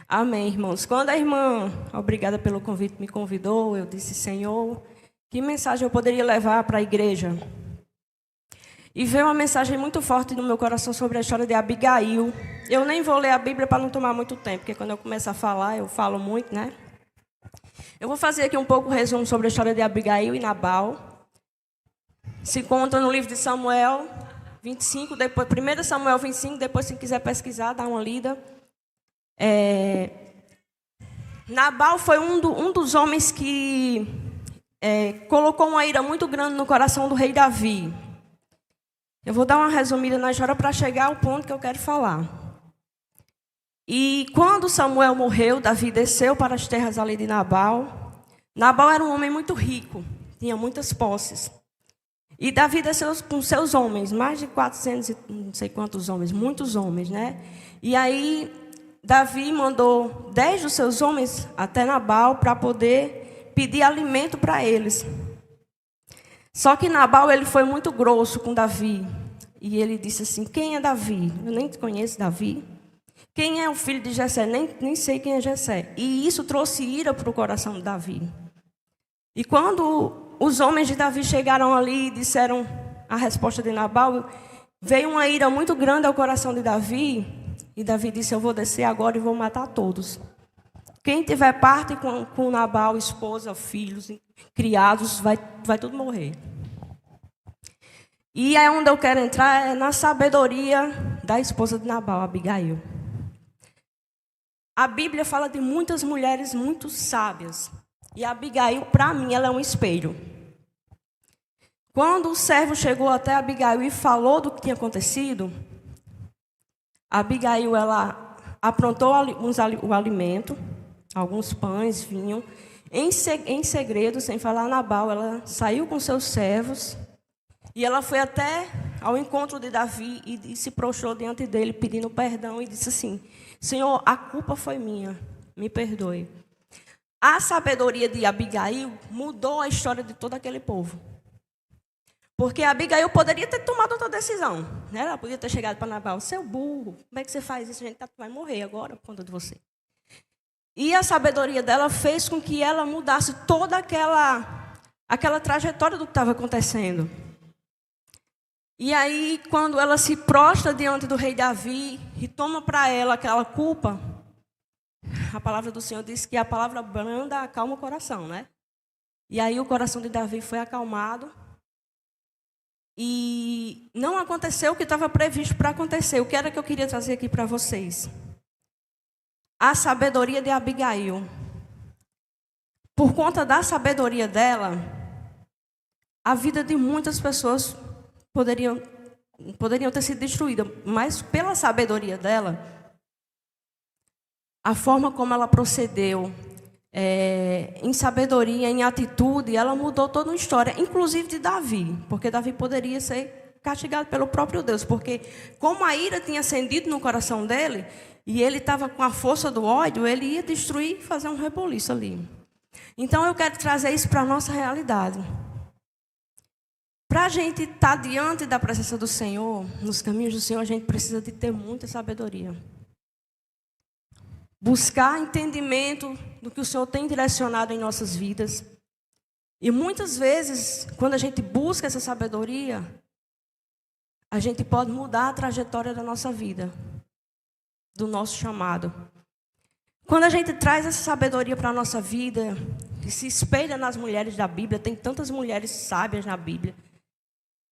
Amém, irmãos. Quando a irmã, obrigada pelo convite, me convidou, eu disse, Senhor, que mensagem eu poderia levar para a igreja? E veio uma mensagem muito forte no meu coração sobre a história de Abigail. Eu nem vou ler a Bíblia para não tomar muito tempo, porque quando eu começo a falar, eu falo muito, né? Eu vou fazer aqui um pouco o resumo sobre a história de Abigail e Nabal. Se conta no livro de Samuel 25, depois, 1 Samuel 25, depois se quiser pesquisar, dá uma lida. Nabal foi um dos homens que colocou uma ira muito grande no coração do rei Davi. Eu vou dar uma resumida na história para chegar ao ponto que eu quero falar. E quando Samuel morreu, Davi desceu para as terras ali de Nabal. Nabal era um homem muito rico, tinha muitas posses. E Davi desceu com seus homens, mais de 400 e não sei quantos homens, muitos homens, né? E aí Davi mandou 10 dos seus homens até Nabal para poder pedir alimento para eles. Só que Nabal ele foi muito grosso com Davi. E ele disse assim, quem é Davi? Eu nem conheço Davi. Quem é o filho de Jessé? Nem sei quem é Jessé. E isso trouxe ira para o coração de Davi. E quando os homens de Davi chegaram ali e disseram a resposta de Nabal, veio uma ira muito grande ao coração de Davi. E Davi disse, eu vou descer agora e vou matar todos. Quem tiver parte com Nabal, esposa, filhos, criados, vai tudo morrer. E aí onde eu quero entrar é na sabedoria da esposa de Nabal, Abigail. A Bíblia fala de muitas mulheres muito sábias. E Abigail, para mim, ela é um espelho. Quando o servo chegou até Abigail e falou do que tinha acontecido, Abigail, ela aprontou o alimento, alguns pães, vinho. Em segredo, sem falar a Nabal, ela saiu com seus servos e ela foi até ao encontro de Davi e se prostrou diante dele, pedindo perdão e disse assim, Senhor, a culpa foi minha, me perdoe. A sabedoria de Abigail mudou a história de todo aquele povo. Porque Abigail poderia ter tomado outra decisão. Né? Ela podia ter chegado para Nabal, seu burro, como é que você faz isso? A gente vai morrer agora por conta de você. E a sabedoria dela fez com que ela mudasse toda aquela trajetória do que estava acontecendo. E aí, quando ela se prostra diante do rei Davi e toma para ela aquela culpa, a palavra do Senhor diz que a palavra branda acalma o coração, né? E aí o coração de Davi foi acalmado. E não aconteceu o que estava previsto para acontecer. O que era que eu queria trazer aqui para vocês? A sabedoria de Abigail. Por conta da sabedoria dela, a vida de muitas pessoas poderiam ter sido destruídas. Mas pela sabedoria dela, a forma como ela procedeu, em sabedoria, em atitude, ela mudou toda uma história, inclusive de Davi, porque Davi poderia ser castigado pelo próprio Deus, porque como a ira tinha acendido no coração dele, e ele estava com a força do ódio, ele ia destruir e fazer um reboliço ali. Então eu quero trazer isso para a nossa realidade. Para a gente estar diante da presença do Senhor, nos caminhos do Senhor, a gente precisa de ter muita sabedoria. Buscar entendimento do que o Senhor tem direcionado em nossas vidas. E muitas vezes, quando a gente busca essa sabedoria, a gente pode mudar a trajetória da nossa vida, do nosso chamado. Quando a gente traz essa sabedoria para a nossa vida, e se espelha nas mulheres da Bíblia, tem tantas mulheres sábias na Bíblia,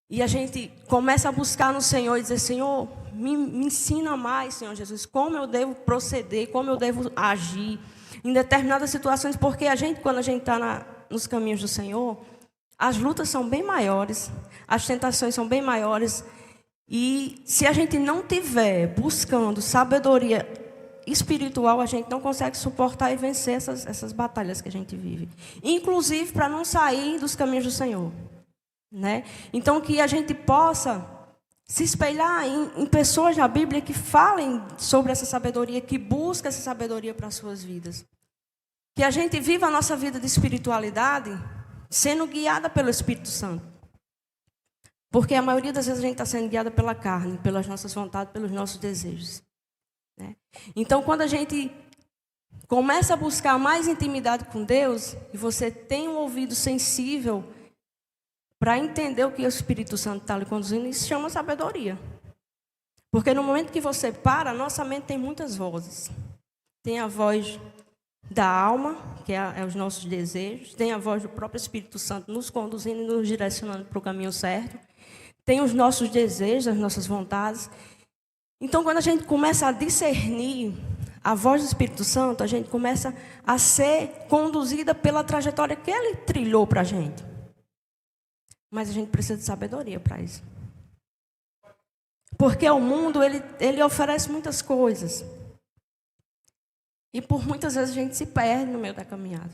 e a gente começa a buscar no Senhor e dizer, Senhor, me ensina mais, Senhor Jesus, como eu devo proceder, como eu devo agir em determinadas situações, porque quando a gente está nos caminhos do Senhor, as lutas são bem maiores, as tentações são bem maiores, e se a gente não tiver buscando sabedoria espiritual, a gente não consegue suportar e vencer essas batalhas que a gente vive, inclusive para não sair dos caminhos do Senhor. Né? Então, que a gente possa se espelhar em pessoas na Bíblia que falem sobre essa sabedoria, que busquem essa sabedoria para as suas vidas. Que a gente viva a nossa vida de espiritualidade sendo guiada pelo Espírito Santo. Porque a maioria das vezes a gente está sendo guiada pela carne, pelas nossas vontades, pelos nossos desejos. Né? Então, quando a gente começa a buscar mais intimidade com Deus e você tem um ouvido sensível para entender o que o Espírito Santo está lhe conduzindo, isso chama sabedoria. Porque no momento que você para, nossa mente tem muitas vozes. Tem a voz da alma, que é os nossos desejos. Tem a voz do próprio Espírito Santo nos conduzindo e nos direcionando para o caminho certo. Tem os nossos desejos, as nossas vontades. Então, quando a gente começa a discernir a voz do Espírito Santo, a gente começa a ser conduzida pela trajetória que ele trilhou para a gente. Mas a gente precisa de sabedoria para isso. Porque o mundo, ele oferece muitas coisas. E por muitas vezes a gente se perde no meio da caminhada.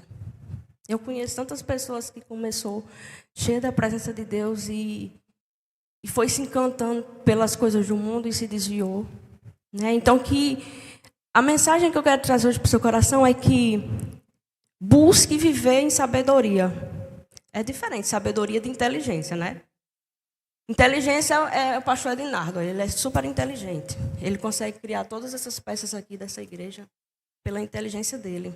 Eu conheço tantas pessoas que começou cheia da presença de Deus e foi se encantando pelas coisas do mundo e se desviou. Né? Então, a mensagem que eu quero trazer hoje para o seu coração é que busque viver em sabedoria. É diferente, sabedoria de inteligência, né? Inteligência é o pastor Edinardo, ele é super inteligente. Ele consegue criar todas essas peças aqui dessa igreja pela inteligência dele.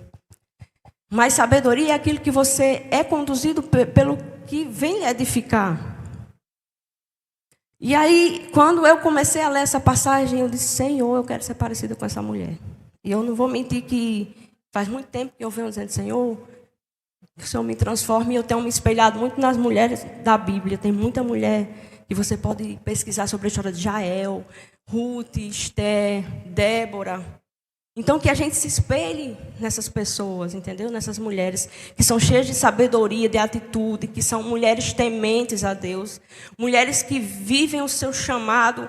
Mas sabedoria é aquilo que você é conduzido pelo que vem edificar. E aí, quando eu comecei a ler essa passagem, eu disse, Senhor, eu quero ser parecida com essa mulher. E eu não vou mentir que faz muito tempo que eu venho dizendo, Senhor, que o Senhor me transforme. E eu tenho me espelhado muito nas mulheres da Bíblia. Tem muita mulher que você pode pesquisar sobre a história de Jael, Ruth, Esther, Débora. Então, que a gente se espelhe nessas pessoas, entendeu? Nessas mulheres que são cheias de sabedoria, de atitude, que são mulheres tementes a Deus, mulheres que vivem o seu chamado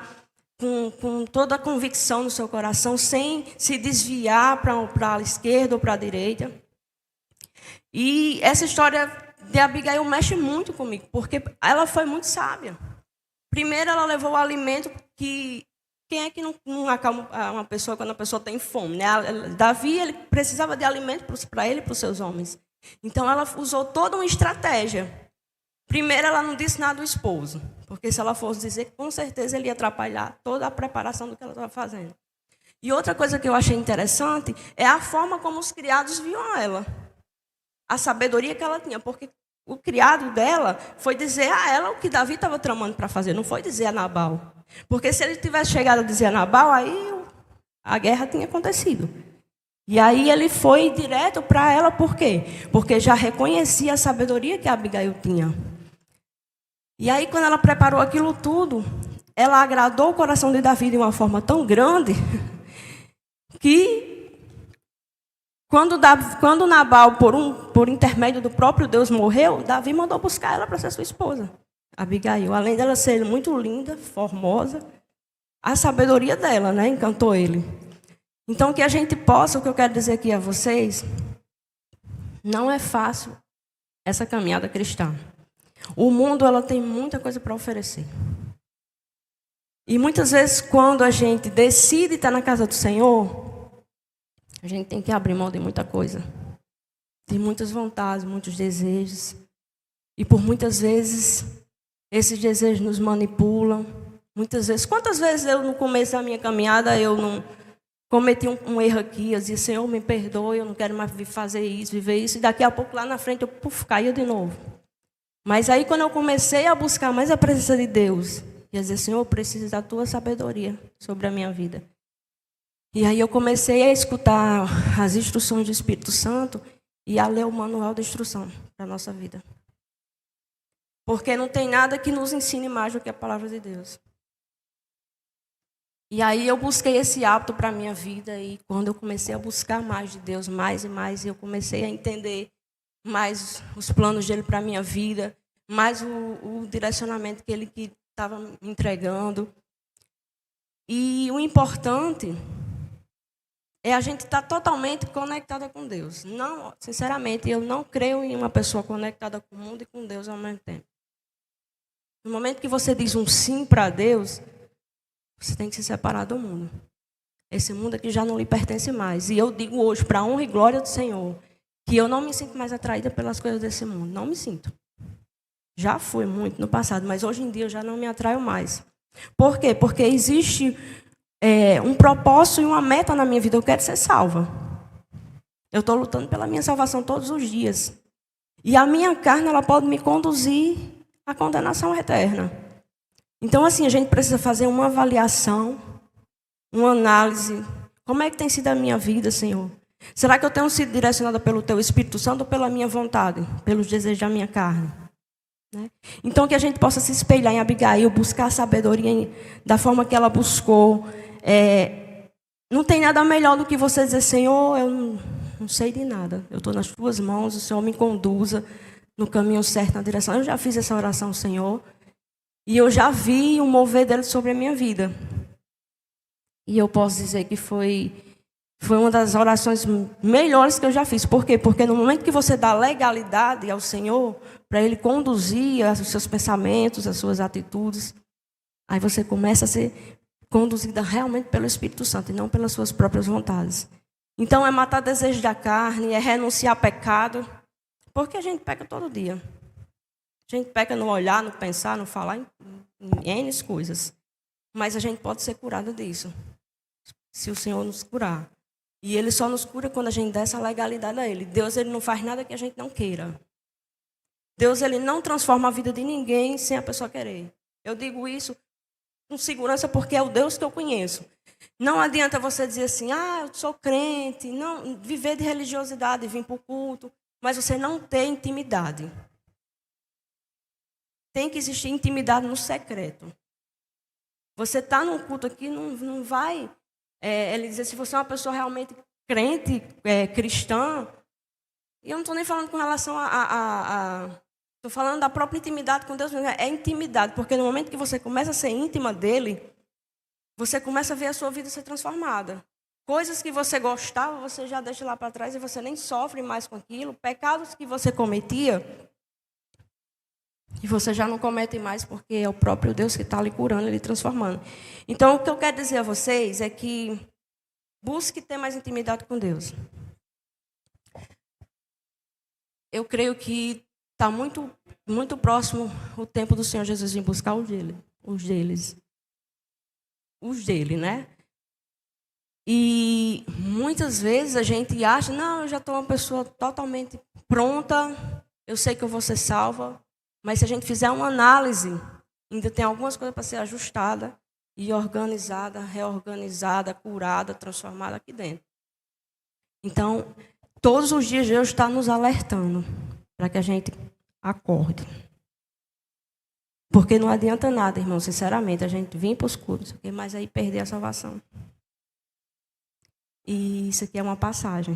com toda a convicção no seu coração, sem se desviar para a esquerda ou para a direita. E essa história de Abigail mexe muito comigo, porque ela foi muito sábia. Primeiro, ela levou o alimento que... Quem é que não acalma uma pessoa quando a pessoa tem fome? Né? Davi, ele precisava de alimento para ele e para os seus homens. Então, ela usou toda uma estratégia. Primeiro, ela não disse nada ao esposo, porque se ela fosse dizer, com certeza ele ia atrapalhar toda a preparação do que ela estava fazendo. E outra coisa que eu achei interessante é a forma como os criados viam ela. A sabedoria que ela tinha, porque o criado dela foi dizer a ela o que Davi estava tramando para fazer, não foi dizer a Nabal. Porque se ele tivesse chegado a dizer a Nabal, aí a guerra tinha acontecido. E aí ele foi direto para ela, por quê? Porque já reconhecia a sabedoria que a Abigail tinha. E aí, quando ela preparou aquilo tudo, ela agradou o coração de Davi de uma forma tão grande que quando Nabal, por intermédio do próprio Deus, morreu, Davi mandou buscar ela para ser sua esposa, Abigail. Além dela ser muito linda, formosa, a sabedoria dela, né, encantou ele. Então, que a gente possa, o que eu quero dizer aqui a vocês, não é fácil essa caminhada cristã. O mundo, ela tem muita coisa para oferecer. E muitas vezes, quando a gente decide estar na casa do Senhor, a gente tem que abrir mão de muita coisa. Tem muitas vontades, muitos desejos. E por muitas vezes, esses desejos nos manipulam. Muitas vezes, quantas vezes eu, no começo da minha caminhada, eu não cometi um erro aqui, eu dizia, Senhor, me perdoe, eu não quero mais fazer isso, viver isso. E daqui a pouco, lá na frente, eu caía de novo. Mas aí, quando eu comecei a buscar mais a presença de Deus, e a dizer, Senhor, eu preciso da tua sabedoria sobre a minha vida. E aí eu comecei a escutar as instruções do Espírito Santo e a ler o manual de instrução para a nossa vida. Porque não tem nada que nos ensine mais do que a palavra de Deus. E aí eu busquei esse hábito para a minha vida e quando eu comecei a buscar mais de Deus, mais e mais, eu comecei a entender mais os planos dele para a minha vida, mais o direcionamento que ele estava me entregando. E o importante é a gente estar totalmente conectada com Deus. Não, sinceramente, eu não creio em uma pessoa conectada com o mundo e com Deus ao mesmo tempo. No momento que você diz um sim para Deus, você tem que se separar do mundo. Esse mundo aqui já não lhe pertence mais. E eu digo hoje, para a honra e glória do Senhor, que eu não me sinto mais atraída pelas coisas desse mundo. Não me sinto. Já fui muito no passado, mas hoje em dia eu já não me atraio mais. Por quê? Porque existe um propósito e uma meta na minha vida. Eu quero ser salva. Eu estou lutando pela minha salvação todos os dias. E a minha carne, ela pode me conduzir à condenação eterna. Então, assim, a gente precisa fazer uma avaliação, uma análise. Como é que tem sido a minha vida, Senhor? Será que eu tenho sido direcionada pelo Teu Espírito Santo ou pela minha vontade, pelos desejos da minha carne? Né? Então, que a gente possa se espelhar em Abigail, buscar a sabedoria da forma que ela buscou. Não tem nada melhor do que você dizer, Senhor, eu não sei de nada. Eu estou nas Tuas mãos, o Senhor me conduza no caminho certo, na direção. Eu já fiz essa oração, Senhor, e eu já vi o mover dele sobre a minha vida. E eu posso dizer que foi uma das orações melhores que eu já fiz. Por quê? Porque no momento que você dá legalidade ao Senhor, para Ele conduzir os seus pensamentos, as suas atitudes, aí você começa a ser conduzida realmente pelo Espírito Santo e não pelas suas próprias vontades. Então, é matar desejos da carne, é renunciar ao pecado, porque a gente peca todo dia. A gente peca no olhar, no pensar, no falar, em N coisas. Mas a gente pode ser curado disso, se o Senhor nos curar. E Ele só nos cura quando a gente dá essa legalidade a Ele. Deus, Ele não faz nada que a gente não queira. Deus, Ele não transforma a vida de ninguém sem a pessoa querer. Eu digo isso com segurança porque é o Deus que eu conheço. Não adianta você dizer assim, eu sou crente, não, viver de religiosidade, vir para o culto, mas você não tem intimidade. Tem que existir intimidade no secreto. Você está num culto aqui, não vai... ele dizer, se você é uma pessoa realmente crente, cristã, e eu não estou nem falando com relação estou falando da própria intimidade com Deus, é intimidade, porque no momento que você começa a ser íntima dele, você começa a ver a sua vida ser transformada. Coisas que você gostava, você já deixa lá para trás e você nem sofre mais com aquilo. Pecados que você cometia, e você já não comete mais, porque é o próprio Deus que está lhe curando, lhe transformando. Então, o que eu quero dizer a vocês é que busque ter mais intimidade com Deus. Eu creio que está muito, muito próximo o tempo do Senhor Jesus em buscar os dele, né? E muitas vezes a gente acha, não, eu já estou uma pessoa totalmente pronta, eu sei que eu vou ser salva, mas se a gente fizer uma análise, ainda tem algumas coisas para ser ajustada e organizada, reorganizada, curada, transformada aqui dentro. Então, todos os dias Deus está nos alertando para que a gente acorde. Porque não adianta nada, irmão, sinceramente, a gente vir para os cultos, mas aí perder a salvação. E isso aqui é uma passagem.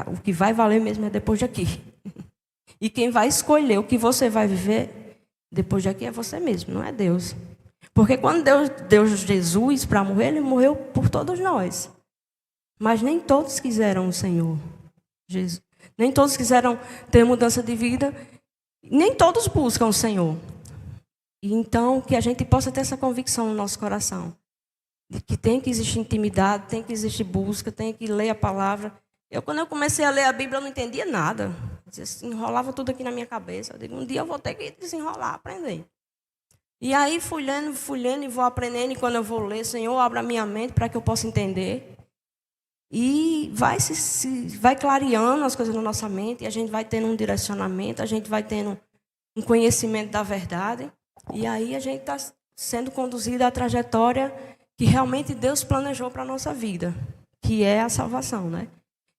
O que vai valer mesmo é depois de aqui. E quem vai escolher o que você vai viver depois de aqui é você mesmo, não é Deus. Porque quando Deus deu Jesus para morrer, Ele morreu por todos nós. Mas nem todos quiseram o Senhor Jesus. Nem todos quiseram ter mudança de vida. Nem todos buscam o Senhor. E então, que a gente possa ter essa convicção no nosso coração. De que tem que existir intimidade, tem que existir busca, tem que ler a palavra. Quando eu comecei a ler a Bíblia, eu não entendia nada. Enrolava tudo aqui na minha cabeça. Eu digo, um dia eu vou ter que desenrolar, aprender. E aí fui lendo e vou aprendendo. E quando eu vou ler, Senhor, abra a minha mente para que eu possa entender. E vai clareando as coisas na nossa mente. E a gente vai tendo um direcionamento, a gente vai tendo um conhecimento da verdade. E aí a gente está sendo conduzido à trajetória que realmente Deus planejou para a nossa vida, que é a salvação, né?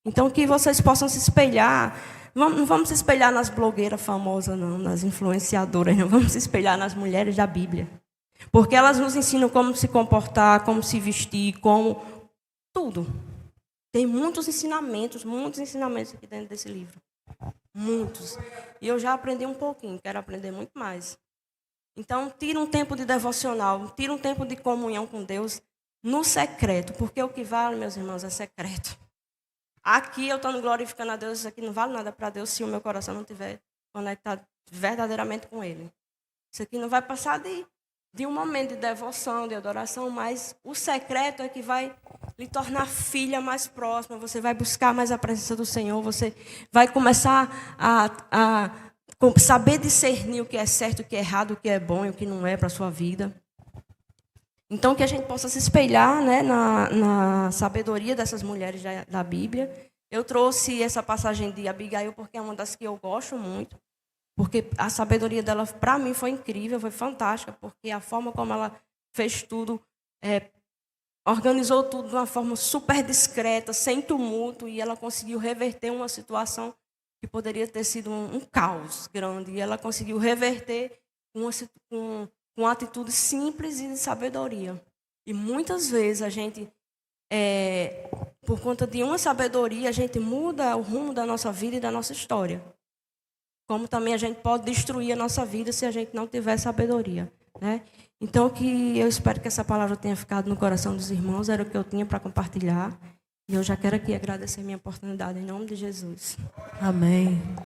Então, que vocês possam se espelhar. Não vamos se espelhar nas blogueiras famosas, não, nas influenciadoras, não. Vamos se espelhar nas mulheres da Bíblia. Porque elas nos ensinam como se comportar, como se vestir, como... Tudo. Tem muitos ensinamentos aqui dentro desse livro. Muitos. E eu já aprendi um pouquinho, quero aprender muito mais. Então, tira um tempo de devocional, tira um tempo de comunhão com Deus no secreto. Porque o que vale, meus irmãos, é secreto. Aqui eu estou glorificando a Deus, isso aqui não vale nada para Deus se o meu coração não estiver conectado verdadeiramente com Ele. Isso aqui não vai passar de um momento de devoção, de adoração, mas o secreto é que vai lhe tornar filha mais próxima, você vai buscar mais a presença do Senhor, você vai começar a saber discernir o que é certo, o que é errado, o que é bom e o que não é para a sua vida. Então, que a gente possa se espelhar, né, na sabedoria dessas mulheres da Bíblia Eu trouxe essa passagem de Abigail porque é uma das que eu gosto muito, porque a sabedoria dela, para mim, foi incrível, foi fantástica, porque a forma como ela fez tudo, organizou tudo de uma forma super discreta, sem tumulto, e ela conseguiu reverter uma situação que poderia ter sido um caos grande, e ela conseguiu reverter com uma atitude simples e de sabedoria. E muitas vezes a gente, por conta de uma sabedoria, a gente muda o rumo da nossa vida e da nossa história. Como também a gente pode destruir a nossa vida se a gente não tiver sabedoria, né? Então, eu espero que essa palavra tenha ficado no coração dos irmãos, era o que eu tinha para compartilhar. E eu já quero aqui agradecer a minha oportunidade, em nome de Jesus. Amém.